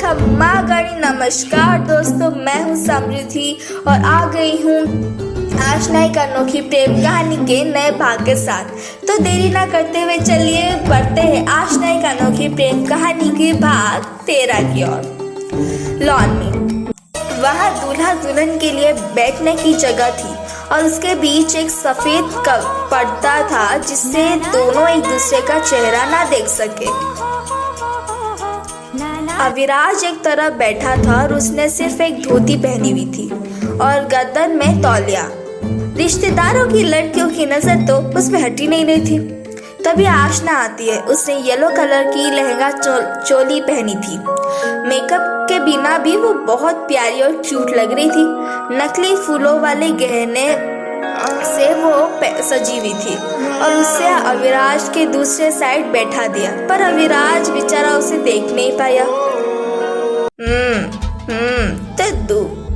खम्मा गणी। नमस्कार दोस्तों, मैं हूँ समृद्धि और आ गई हूँ आज नई अनोखी प्रेम कहानी के नए भाग के साथ। तो देरी ना करते हुए चलिए बढ़ते हैं आज नई अनोखी प्रेम कहानी के भाग 13 की ओर। लॉन में वहाँ दूल्हा दुल्हन के लिए बैठने की जगह थी और उसके बीच एक सफेद पर्दा था जिससे दोनों एक दूसरे का चेहरा ना देख सके। अविराज एक तरफ बैठा था और उसने सिर्फ एक धोती पहनी हुई थी और गर्दन में तौलिया। रिश्तेदारों की लड़कियों की नजर तो उस पर हटी नहीं रही थी। तभी आशना आती है। उसने येलो कलर की लहंगा चोली पहनी थी। मेकअप के बिना भी वो बहुत प्यारी और क्यूट लग रही थी। नकली फूलों वाले गहने से वो सजी हुई थी और उसे अविराज के दूसरे साइड बैठा दिया, पर अविराज बेचारा उसे देख नहीं पाया।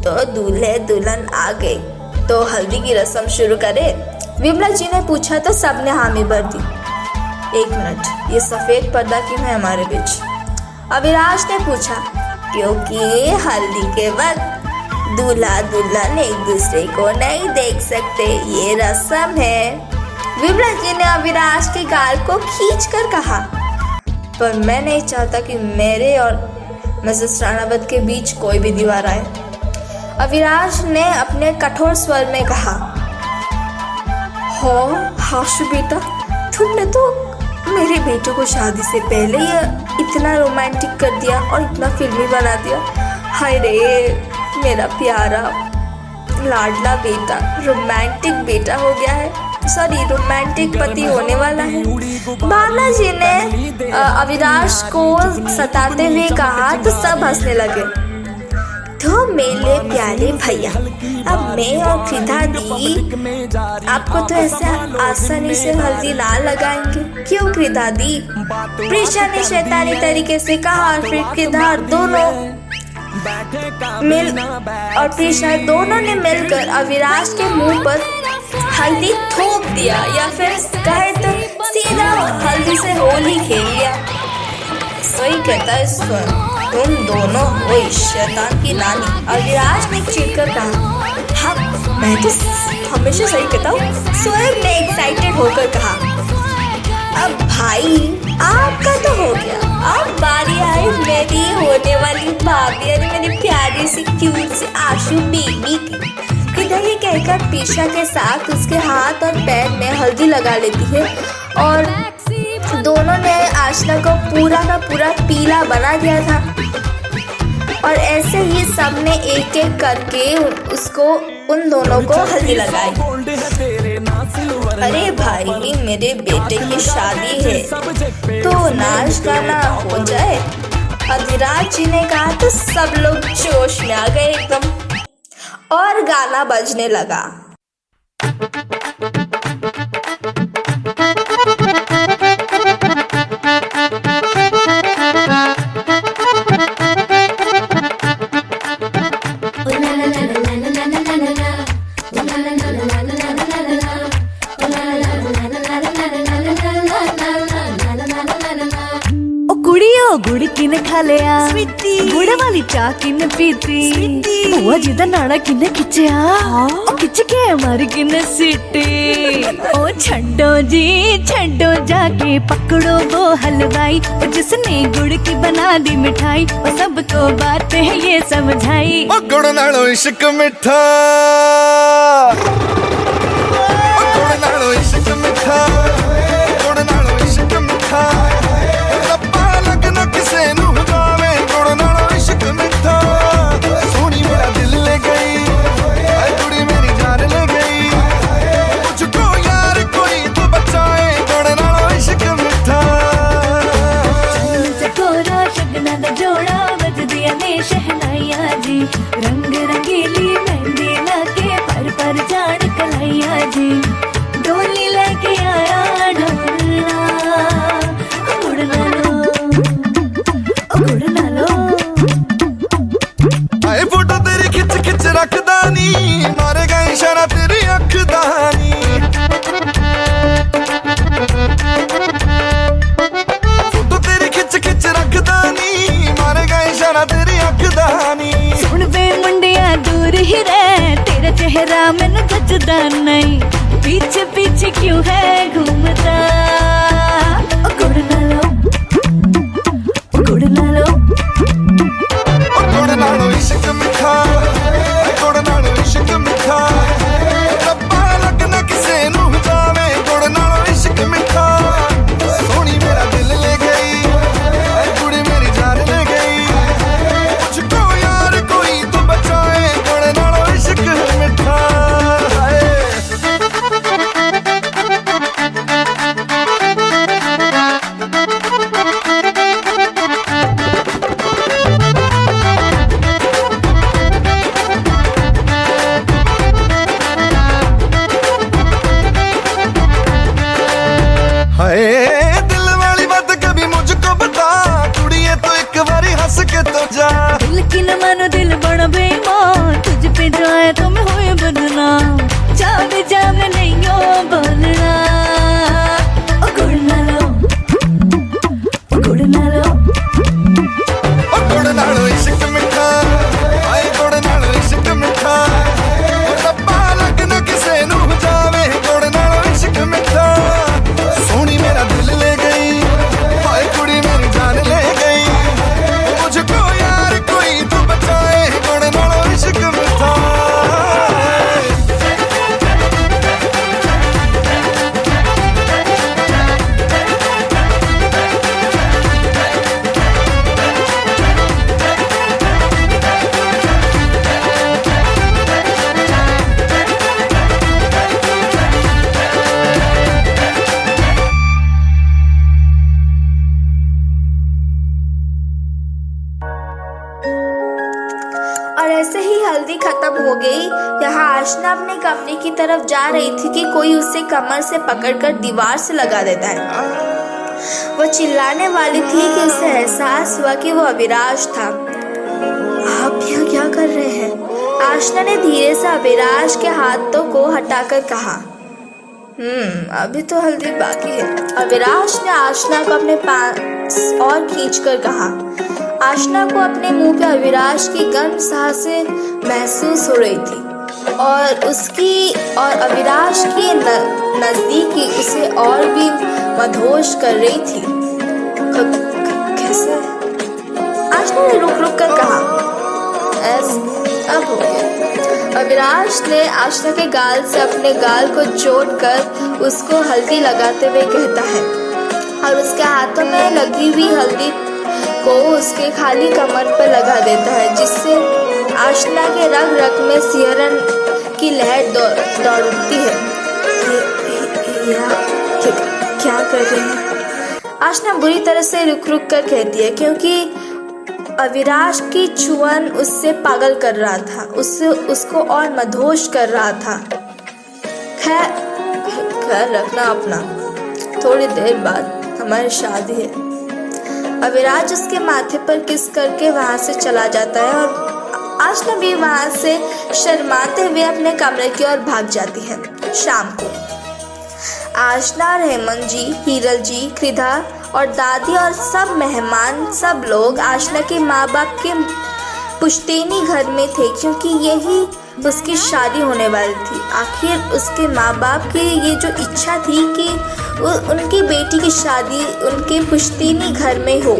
तो दूल्हे दुल्हन आ गए, तो हल्दी की रस्म शुरू करें? विमला जी ने पूछा तो सबने हामी भर दी। एक मिनट, ये सफेद पर्दा क्यों है हमारे बीच? अविराज ने पूछा। क्योंकि हल्दी के वक्त दूल्हा दुल्हन एक दूसरे को नहीं देख सकते, ये रस्म है। विमला जी ने अविराज के गाल को खींचकर कहा। पर मैं नहीं चाहता कि मेरे और मिसेस राणावत के बीच कोई भी दीवार आए, अविराज ने अपने कठोर स्वर में कहा। हाशु बेटा, तुमने तो मेरे बेटे को शादी से पहले ही इतना रोमांटिक कर दिया और इतना फिल्मी बना दिया। हाय रे, मेरा प्यारा लाडला बेटा रोमांटिक बेटा हो गया है। सॉरी, रोमांटिक पति होने वाला है। भावना जी ने अविनाश को सताते हुए कहा तो सब हंसने लगे। तो मेरे प्यारे भैया, अब मैं और कृधा दी आपको तो ऐसे आसानी से हल्दी ना लगाएंगे, क्यों कृधा दी? प्रीशा ने शैतानी तरीके से कहा और फिर कृधा दोनों ने मिलकर अविराज के मुंह पर हल्दी थोप दिया, या फिर कहे तो सीधा हल्दी से होली खेल लिया। सही कहता है स्वयं, तुम दोनों हो शैतान की नानी, अविराज ने चिढ़कर कहा। हाँ, मैं तो हमेशा सही कहता हूँ, स्वयं ने एक्साइटेड होकर कहा। अब भाई आपका तो हो गया, अब बारी आई मेरी होने वाली भाभी, अरे मेरी प्यारी सी क्यूट सी आशु बेबी की। किधर ये कहकर पीशा के साथ उसके हाथ और पैर में हल्दी लगा लेती है और दोनों ने आशना को पूरा का पूरा पीला बना दिया था। और ऐसे ही सबने एक एक करके उन दोनों को हल्दी लगाई। अरे भाई, मेरे बेटे की शादी है तो नाच गाना हो जाए, अविराज जी ने कहा। तो सब लोग जोश में आ गए एकदम और गाना बजने लगा। गुड़ किने खा लिया, गुड़ वाली चाह किने पीती, बुआ जी दा नाड़ा किने खिंचिया, ओ खिंच के मारी किने सीटी। ओ छड्डो जी छड्डो, जाके पकड़ो वो हलवाई, ओ जिसने गुड़ की बना दी मिठाई, ओ सबको बात है ये समझाई। ओ गुड़ नालो इश्क मिठा, ओ गुड़ नालो इश्क मिठा, गुड़ नालो इश्क मिठा, किसे नू गावे गुड़ नालो इश्क मिठा। सोनी मेरा दिल ले गई, कुड़ी मेरी जान ले गई, मुझको यार कोई तो बचाए गुड़ नालो इश्क मिठा। चकोरा शगना दा जोड़ा बज दिया ने शहनाइया जी, रंग रंगीली मेहंदी लाके पर पर जान कलाइया जी, डोली लेके आया ढोलना गुड़ नालो। आए फोटो तेरी खिच खिच रखदा नी, मारे गए इशारा तेरी अख दा नी। फोटो तेरी खिच खिच रखदा नी, मारे गए इशारा मेरा तेरी अख दा नी। सुन वे मुंडिया दूर ही रह, तेरा चेहरा मैनू जचदा नहीं, पीछे पीछे क्यों है घूमता। ओ गुड़ ना लो, गुड़ ना लो, गुड़ नालों इश्क मिठा, गुड़ नालों इश्क मिठा, रब्बा लगना किसे नू जावे, गुड़ नालों इश्क मिठा। सोनी मेरा दिल ले गई, कुड़ी मेरी जान ले गई, मुझको यार कोई तो बचाए, गुड़ नालों इश्क मिठा। हाय दिल वाली बात कभी मुझको बता, कुड़िए तो एक बारी हंस के तो जा। दिल की न मानो दिल बड़ा बेईमान, तुझ पे जाए तो मैं होए बदनाम, जावे जावे नहीं हो बोलना। ओ गुड़ ना लो, गुड़ ना लो, गुड़ नालों इश्क मिठा, आए गुड़ नालों इश्क मिठा, रब्बा लगना किसे नू जावे, गुड़ नालों इश्क मिठा। सोनी मेरा दिल ले गई, हाय कुड़ी मेरी जान ले गई, मुझको यार कोई तो बचाए, गुड़ नालों इश्क मिठा। और ऐसे ही हल्दी खत्म हो गई। यहाँ आशना अपने कमरे की तरफ जा रही थी कि कोई उसे कमर से पकड़कर दीवार से लगा देता है। वो चिल्लाने वाली थी कि उसे एहसास हुआ कि वो अविराज था। आप यहाँ क्या कर रहे हैं? आशना ने धीरे से अविराज के हाथों को हटाकर कहा। अभी तो हल्दी बाकी है। अविराज ने आशना को अपने पास और खींचकर कहा। आशना को अपने मुंह पे अविराज की गर्म सांसें महसूस हो रही थी और अविराज के नजदीकी उसे और भी मदहोश कर रही थी। कैसे? आशना ने रुक रुक कर कहा। अब हो गया। अविराज ने आशना के गाल से अपने गाल को जोड़कर उसको हल्दी लगाते हुए कहता है और उसके हाथों में लगी हुई हल्दी को उसके खाली कमर पर लगा देता है, जिससे आशना के रग रग में सिहरन की लहर दौड़ती है। क्या कर रहे हैं? आशना बुरी तरह से रुक रुक कर कहती है, क्योंकि अविराज की छुअन उससे पागल कर रहा था, उसको और मदहोश कर रहा था। खैर रखना अपना, थोड़ी देर बाद हमारी शादी है। अविराज उसके माथे पर किस करके वहाँ से चला जाता है और आशना भी वहाँ से शर्माते हुए अपने कमरे की ओर भाग जाती है। शाम को आशना, हेमंत जी, हीरल जी, कृधा और दादी और सब मेहमान, सब लोग आशना के माँ बाप के पुश्तैनी घर में थे, क्योंकि यही उसकी शादी होने वाली थी। आखिर उसके माँ बाप की ये जो इच्छा थी कि उनकी बेटी की शादी उनके पुश्तैनी घर में हो।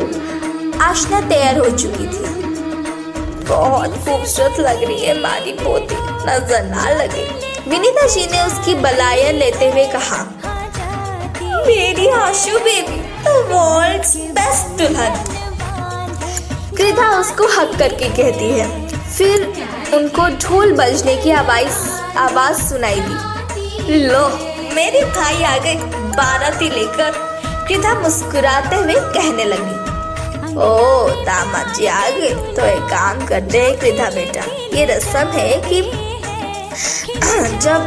आशना तैयार हो चुकी थी। बहुत खूबसूरत लग रही है हमारी पोती, नजर ना लगे। विनीता जी ने उसकी बलाया लेते हुए कहा। मेरी आशु बेबी, वर्ल्ड्स बेस्ट दुल्हन। कृधा उसको हक करके कहती है। फिर उनको ढोल बजने की आवाज सुनाई दी। लो मेरे भाई आ गए बाराती लेकर। कृधा मुस्कुराते हुए कहने लगी। ओ दामाद जी आ गए, तो एक काम करते हैं कृधा बेटा, ये रस्म है कि जब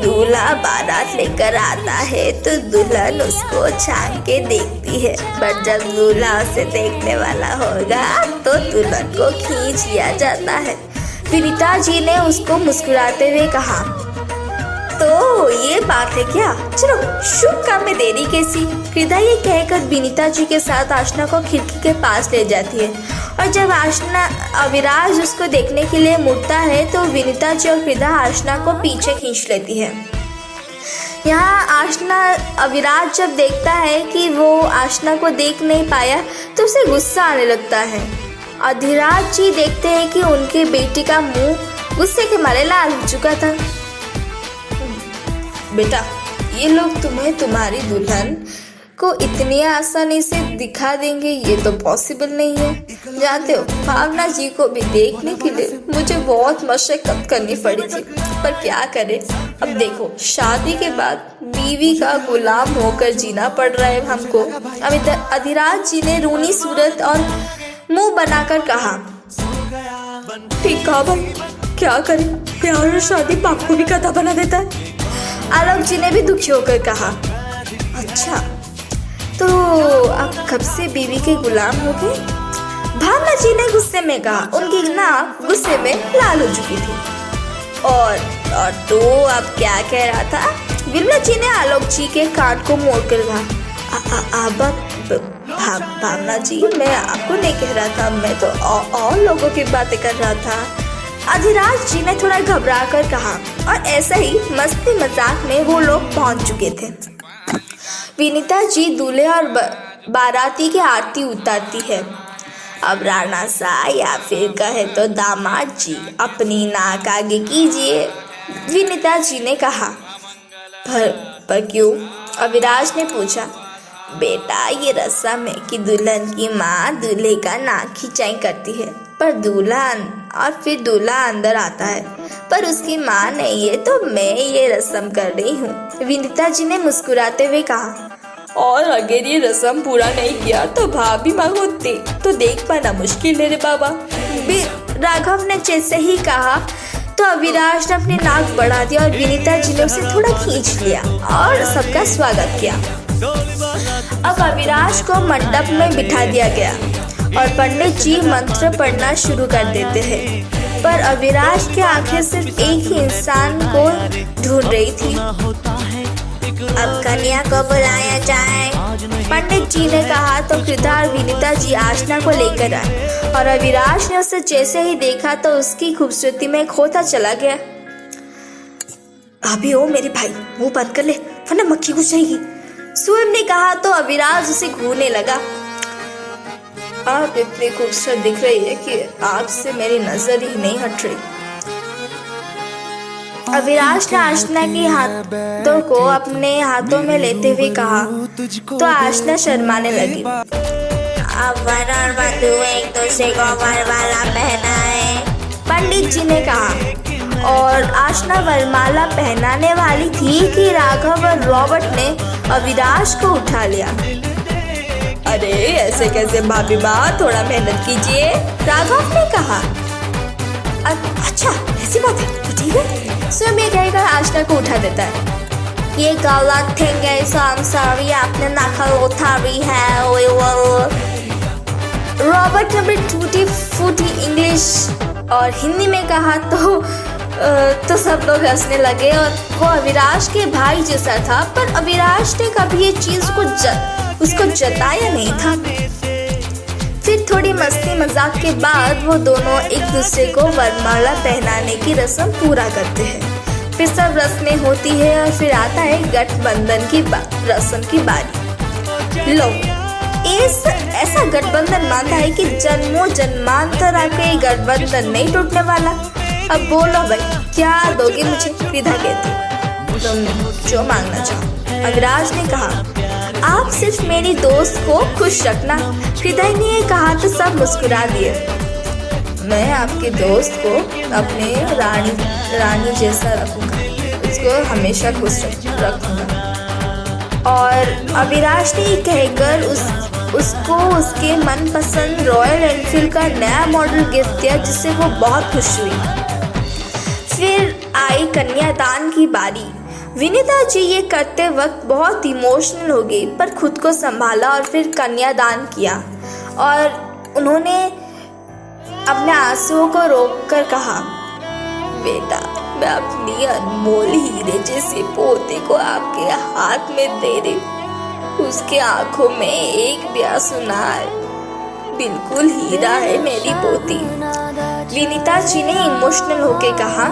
दूल्हा बारात लेकर आता है तो दुल्हन उसको छान के देखती है, पर जब दूल्हा उसे देखने वाला होगा तो दुल्हन को खींच लिया जाता है। विनीता जी ने उसको मुस्कुराते हुए कहा। तो ये बात है क्या? चलो शुभ काम में देरी कैसी। कृदा ये कहकर विनीता जी के साथ आशना को खिड़की के पास ले जाती है और जब आशना अविराज उसको देखने के लिए मुड़ता है तो विनीता जी और कृदा आशना को पीछे खींच लेती है। यहाँ आशना अविराज जब देखता है कि वो आशना को देख नहीं पाया तो उसे गुस्सा आने लगता है। अधिराज जी देखते हैं कि उनके बेटी का मुंह गुस्से के मारे लाल हो चुका था। बेटा, ये लोग तुम्हें तुम्हारी दुल्हन को इतनी आसानी से दिखा देंगे ये तो पॉसिबल नहीं है। जानते हो, भावना जी को भी देखने के लिए मुझे बहुत मशक्कत करनी पड़ी थी, पर क्या करें। अब देखो, शादी के बाद बीवी का गुलाम होकर जीना पड़ रहा है हमको। अधिराज जी ने रूनी सूरत और मुंह बनाकर कहा, ठीक कहा भाई, क्या करें, प्यार और शादी बाप को भी कथा बना देता है। आलोक जी ने भी दुखी होकर कहा, अच्छा तो आप कब से बीवी के गुलाम हो गए? भावना जी ने गुस्से में कहा। उनकी नाक गुस्से में लाल हो चुकी थी। और तो आप क्या कह रहा था? विमला जी ने आलोक जी के कान को मोड़कर कहा, भावना जी, मैं आपको नहीं कह रहा था, मैं तो और लोगों की बातें कर रहा था। अधिराज जी ने थोड़ा घबरा कर कहा और ऐसा ही मस्ती मजाक में वो लोग पहुंच चुके थे। विनीता जी दूल्हे और बाराती की आरती उतारती है। अब राणा सा या फिर कहे तो दामाद जी अपनी नाक आगे कीजिए, विनीता जी ने कहा। पर क्यों? अविराज ने पूछा। बेटा, ये रस्म है कि दुल्हन की माँ दूल्हे का नाक खिंचाई करती है, पर दुल्हन और फिर दूल्हा अंदर आता है, पर उसकी माँ नहीं है, तो मैं ये रस्म कर रही हूँ, विनीता जी ने मुस्कुराते हुए कहा। और अगर ये रस्म पूरा नहीं किया तो भाभी माँ को तो देख पाना मुश्किल है रे बाबा। राघव ने जैसे ही कहा तो अविराज ने अपनी नाक बढ़ा दिया और विनीता जी ने उसे थोड़ा खींच लिया और सबका स्वागत किया। अब अविराज को मंडप में बिठा दिया गया और पंडित जी मंत्र पढ़ना शुरू कर देते हैं, पर अविराज की आंखें सिर्फ एक ही इंसान को ढूंढ रही थी। अब कन्या को बुलाया जाए, पंडित जी ने कहा तो कृदा और विनीता जी आशना को लेकर आए और अविराज ने उसे जैसे ही देखा तो उसकी खूबसूरती में खोता चला गया। अभी ओ मेरे भाई, मुंह बंद कर ले वरना मक्खी घुस जाएगी, सूरज ने कहा तो अविराज उसे घूरने लगा। आप इतनी खूबसूरत दिख रही है कि आपसे मेरी नजर ही नहीं हट रही। अविराज ने आशना की हाथों को अपने हाथों में लेते हुए कहा तो आशना शर्माने लगी। अब वर और वधू एक दूसरे को वरमाला पहनाए, पंडित जी ने कहा और आशना वरमाला पहनाने वाली थी कि राघव और रॉबर्ट ने अविराज को उठा लिया। अरे ऐसे कैसे भाभी माँ, थोड़ा मेहनत कीजिए, राघव ने कहा। अच्छा ऐसी बात है तो ठीक है। स्वयं ये कहकर आशना को उठा देता है। ये गलत थिंग है, सो आई एम सॉरी, आपने नकल उतारी है। रॉबर्ट ने भी टूटी फूटी इंग्लिश और हिंदी में कहा तो सब लोग हंसने लगे और वो अविराज के भाई जैसा था, पर अविराज ने कभी ये चीज उसको जताया नहीं था। फिर थोड़ी मस्ती मजाक के बाद वो दोनों एक दूसरे को वरमाला पहनाने की रस्म पूरा करते हैं। फिर सब रस्में होती है और फिर आता है गठबंधन की रस्म की बारी। लो, ऐसा गठबंधन मानता है कि जन्मों जन्मांतर आपका ये गठबंधन नहीं टूटने वाला। अब बोलो भाई, क्या दोगे मुझे? कृदा कहती, तुम जो मांगना चाहो। अविराज ने कहा, आप सिर्फ मेरी दोस्त को खुश रखना। कृदा ने ये कहा तो सब मुस्कुरा दिए। मैं आपके दोस्त को अपने रानी जैसा रखूंगा, उसको हमेशा खुश रखूंगा। और अविराज ने कहकर उसको उसके मनपसंद रॉयल एनफील्ड का नया मॉडल गिफ्ट दिया, जिससे वो बहुत खुश हुई। फिर आई कन्यादान की बारी। विनीता जी ये करते वक्त बहुत इमोशनल हो गई, पर खुद को संभाला और फिर कन्यादान किया और उन्होंने अपने आंसुओं को रोककर कहा, बेटा मैं अपनी अनमोल हीरे जैसे पोते को आपके हाथ में दे रही। उसके आंखों में एक भी आंसू ना आए। बिल्कुल हीरा है मेरी पोती। विनीता जी ने इमोशनल होके कहा।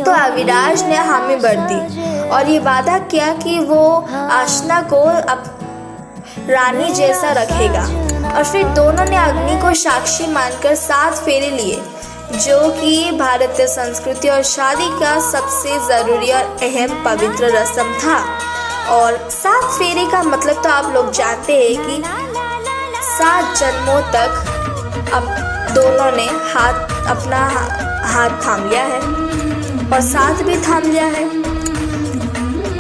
तो अविनाश ने हामी भर दी और ये वादा किया कि वो आशना को अब रानी जैसा रखेगा। और फिर दोनों ने अग्नि को साक्षी मानकर 7 फेरे लिए, जो कि भारतीय संस्कृति और शादी का सबसे ज़रूरी और अहम पवित्र रस्म था। और 7 फेरे का मतलब तो आप लोग जानते हैं कि 7 जन्मों तक अब दोनों ने अपना हाथ थाम लिया है और साथ भी थाम लिया है।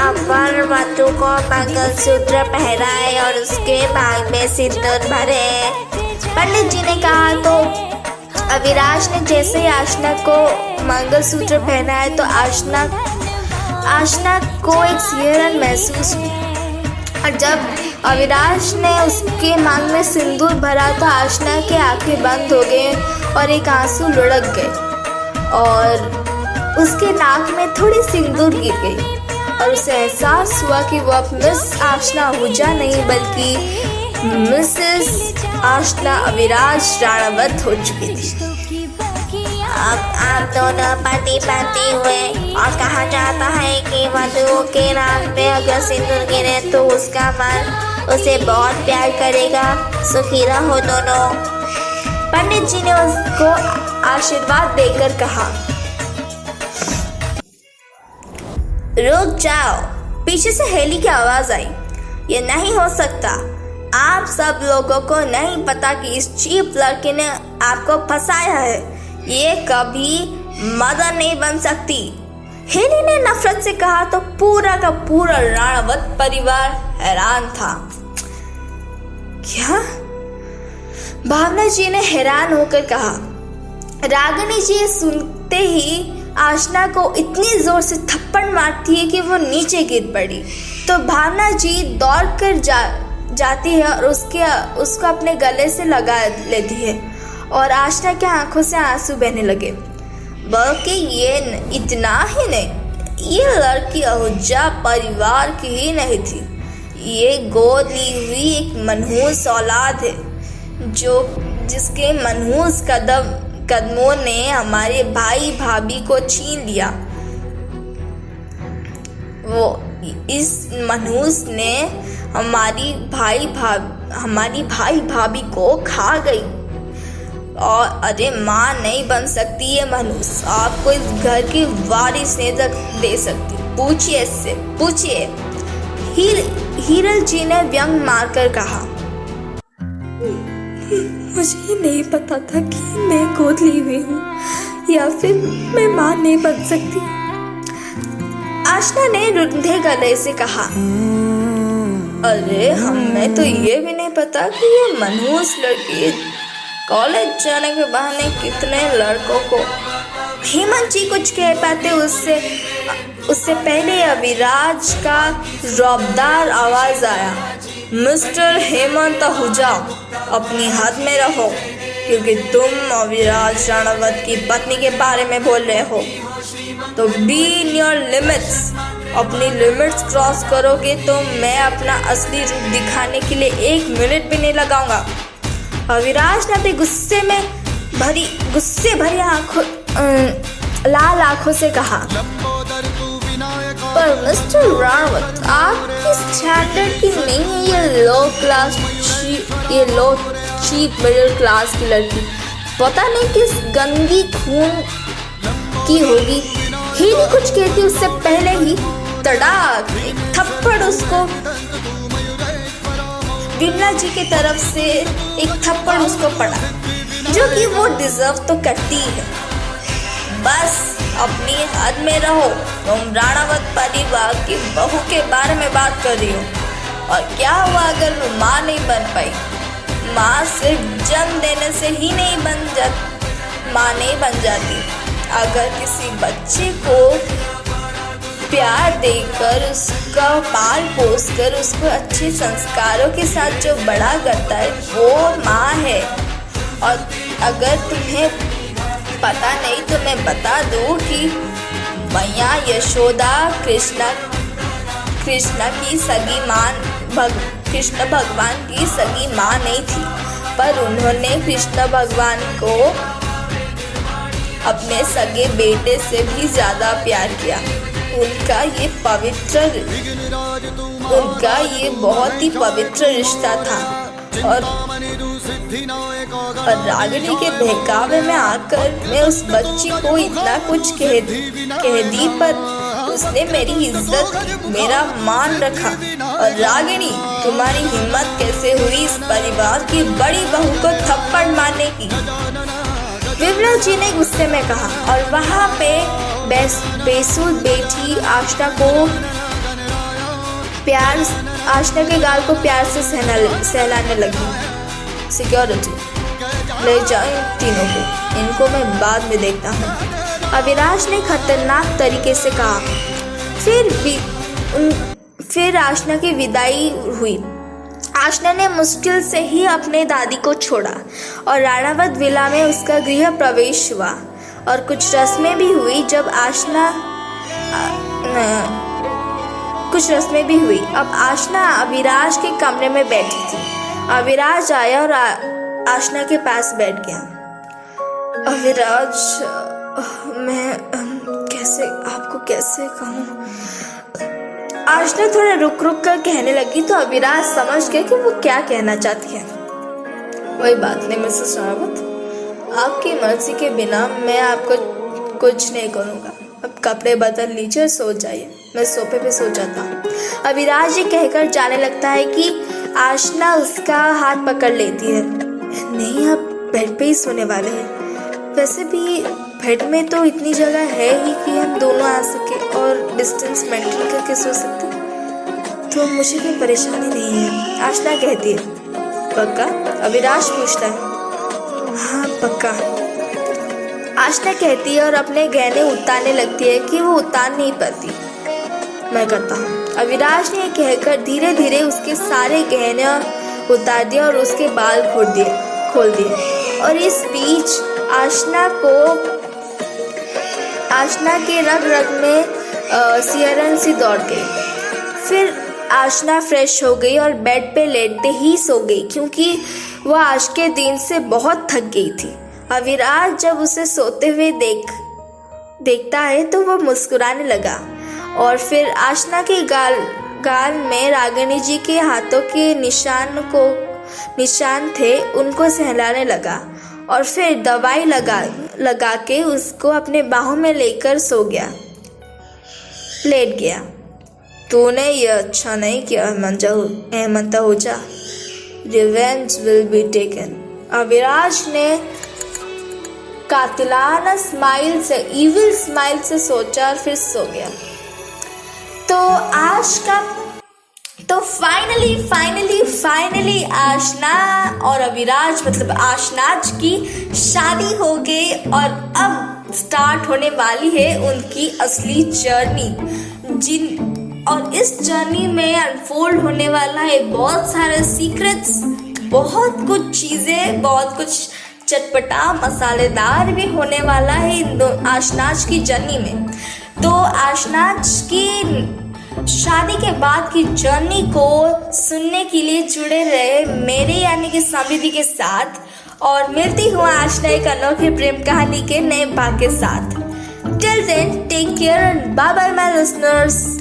अपर वधू को मंगलसूत्र पहनाए और उसके भाग में सिंदूर भरे। पंडित जी ने कहा। तो अविनाश ने जैसे ही आशना को मंगलसूत्र पहनाया तो आशना को एक सिहरन महसूस हुई। और जब अविनाश ने उसके मांग में सिंदूर भरा तो आशना की आंखें बंद हो गई और एक आंसू लुढ़क गए और उसके नाक में थोड़ी सिंदूर गिर गई और उसे एहसास हुआ कि वो अब मिस आशना आहूजा नहीं बल्कि मिसेस आशना अविनाश राणावत हो चुकी थी। अब आप दोनों पति पत्नी हुए और कहा जाता है कि वधू के नाक पे अगर सिंदूर गिरे तो उसका मन उसे बहुत प्यार करेगा। सुखी रहो दोनों। पंडित जी ने उसको आशीर्वाद देकर कहा। रुक जाओ। पीछे से हेली की आवाज आई। ये नहीं हो सकता। आप सब लोगों को नहीं पता कि इस चीप लड़के ने आपको फंसाया है। ये कभी मदर नहीं बन सकती। हेली ने नफरत से कहा तो पूरा का पूरा राणावत परिवार हैरान था। क्या? भावना जी ने हैरान होकर कहा। रागिनी जी सुनते ही आशना को इतनी जोर से थप्पड़ मारती है कि वो नीचे गिर पड़ी। तो भावना जी दौड़ कर जाती है और उसको अपने गले से लगा लेती है और आशना के आंखों से आंसू बहने लगे। बल्कि ये इतना ही नहीं, ये लड़की आहूजा परिवार की ही नहीं थी। ये गोद ली हुई एक मनहूस औलाद है जिसके मनहूस कदमों ने हमारे भाई भाभी को छीन लिया। वो इस मनहूस ने हमारी भाई भाभी को खा गई। और अरे माँ नहीं बन सकती ये मनहूस। आपको इस घर की वारिस नहीं दे सकती। पूछिए इससे, पूछिए। हीरल जी ने व्यंग मारकर कहा। मुझे नहीं पता था कि मैं गोद ली हुई हूँ या फिर मैं माँ नहीं बन सकती। आशना ने रुंधे गले से कहा। अरे हमें तो ये भी नहीं पता कि ये मनहूस लड़की कॉलेज जाने के बहाने कितने लड़कों को। हेमंत जी कुछ कह पाते उससे पहले अविराज का रौबदार आवाज आया। मिस्टर हेमंत आहूजा, अपनी हद में रहो, क्योंकि तुम अविराज राणावत की पत्नी के बारे में बोल रहे हो। तो बी इन योर लिमिट्स। अपनी लिमिट्स क्रॉस करोगे तो मैं अपना असली रूप दिखाने के लिए 1 मिनट भी नहीं लगाऊंगा। अविराज ने अपने गुस्से भरी लाल आंखों से कहा। पर मिस्टर राणावत, आपकी स्टैंडर्ड की नहीं है ये लो चीप मिडिल क्लास की लड़की। पता नहीं किस गंदी खून की होगी। हेली कुछ कहती उससे पहले ही तड़ाक एक थप्पड़ उसको विमला जी की तरफ से एक थप्पड़ उसको पड़ा, जो कि वो डिजर्व तो करती है। बस अपनी हद में रहो। तुम राणावत परिवार की बहू के बारे में बात कर रही हो। और क्या हुआ अगर वो माँ नहीं बन पाई? माँ सिर्फ जन्म देने से ही माँ नहीं बन जाती। अगर किसी बच्चे को प्यार देकर, उसका पाल पोस कर, उसको अच्छे संस्कारों के साथ जो बड़ा करता है वो माँ है। और अगर तुम्हें पता नहीं तो मैं बता दूँ कि मैया यशोदा कृष्ण की सगी मां कृष्ण भगवान की सगी मां नहीं थी, पर उन्होंने कृष्ण भगवान को अपने सगे बेटे से भी ज्यादा प्यार किया। उनका ये बहुत ही पवित्र रिश्ता था। और रागिनी के बहकावे में आकर मैं उस बच्ची को इतना कुछ कह दी, पर उसने मेरी इज्जत, मेरा मान रखा। और रागिनी, तुम्हारी हिम्मत कैसे हुई इस परिवार की बड़ी बहू को थप्पड़ मारने की? विमला जी ने गुस्से में कहा, और वहाँ पे बेसुध बैठी आशना के गाल को प्यार से सहलाने लगी। सिक्योरिटी, ले जाओ इन तीनों को, इनको मैं बाद में देखता हूँ, अविनाश ने खतरनाक तरीके से कहा। फिर आशना की विदाई हुई। आशना ने मुश्किल से ही अपने दादी को छोड़ा और राणावत विला में उसका गृह प्रवेश हुआ। और कुछ रस्में भी हुई अब आशना अविराज के कमरे में बैठी थी। अविराज आया और आशना के पास बैठ गया। अविराज, मैं कैसे कहूँ? आशना थोड़ा रुक कर कहने लगी तो अविराज समझ गया कि वो क्या कहना चाहती है। कोई बात नहीं मिसेस रावत, आपकी मर्जी के बिना मैं आपको कुछ नहीं करूँगा। अब कपड़े बदल लीजिए, सो जाइए, मैं सोफे पे सो जाता हूँ। अविराज ये कहकर जाने लगता है कि आशना उसका हाथ पकड़ लेती है। नहीं, आप बेड पे ही सोने वाले हैं। वैसे भी बेड में तो इतनी जगह है ही कि हम दोनों आ सके और डिस्टेंस मेंटेन करके सो सकते हैं, तो मुझे कोई परेशानी नहीं है, आशना कहती है। पक्का? अविराज पूछता है। हाँ पक्का, आशना कहती है और अपने गहने उतारने लगती है कि वो उतार नहीं पाती। मैं करता हूँ। अविराज ने कहकर धीरे धीरे उसके सारे गहने उतार दिए और उसके बाल खोल दिए। और इस बीच आशना के रग रग में सिहरन सी दौड़ गई। फिर आशना फ्रेश हो गई और बेड पे लेटते ही सो गई, क्योंकि वह आज के दिन से बहुत थक गई थी। अविराज जब उसे सोते हुए देखता है तो वह मुस्कुराने लगा और फिर आशना के गाल में रागिनी जी के हाथों के निशान थे, उनको सहलाने लगा और फिर दवाई लगा के उसको अपने बाहों में लेकर लेट गया। तूने ये अच्छा नहीं किया हेमंता होजा, revenge will be taken. Aviraj ने कातिलाना इविल स्माइल से सोचा और फिर सो गया। तो फाइनली आशना और अविराज मतलब आशनाज की शादी हो गई और अब स्टार्ट होने वाली है उनकी असली जर्नी। और इस जर्नी में अनफोल्ड होने वाला है बहुत सारे सीक्रेट्स, बहुत कुछ चीज़ें, बहुत कुछ चटपटा मसालेदार भी होने वाला है इन आशनाज की जर्नी में। तो आशनाज की शादी के बाद की जर्नी को सुनने के लिए जुड़े रहे मेरे यानी कि समृद्धि के साथ, और मिलती हूँ आशना एक अनोखी प्रेम कहानी के नए भाग के साथ। Till then take care and bye bye my listeners.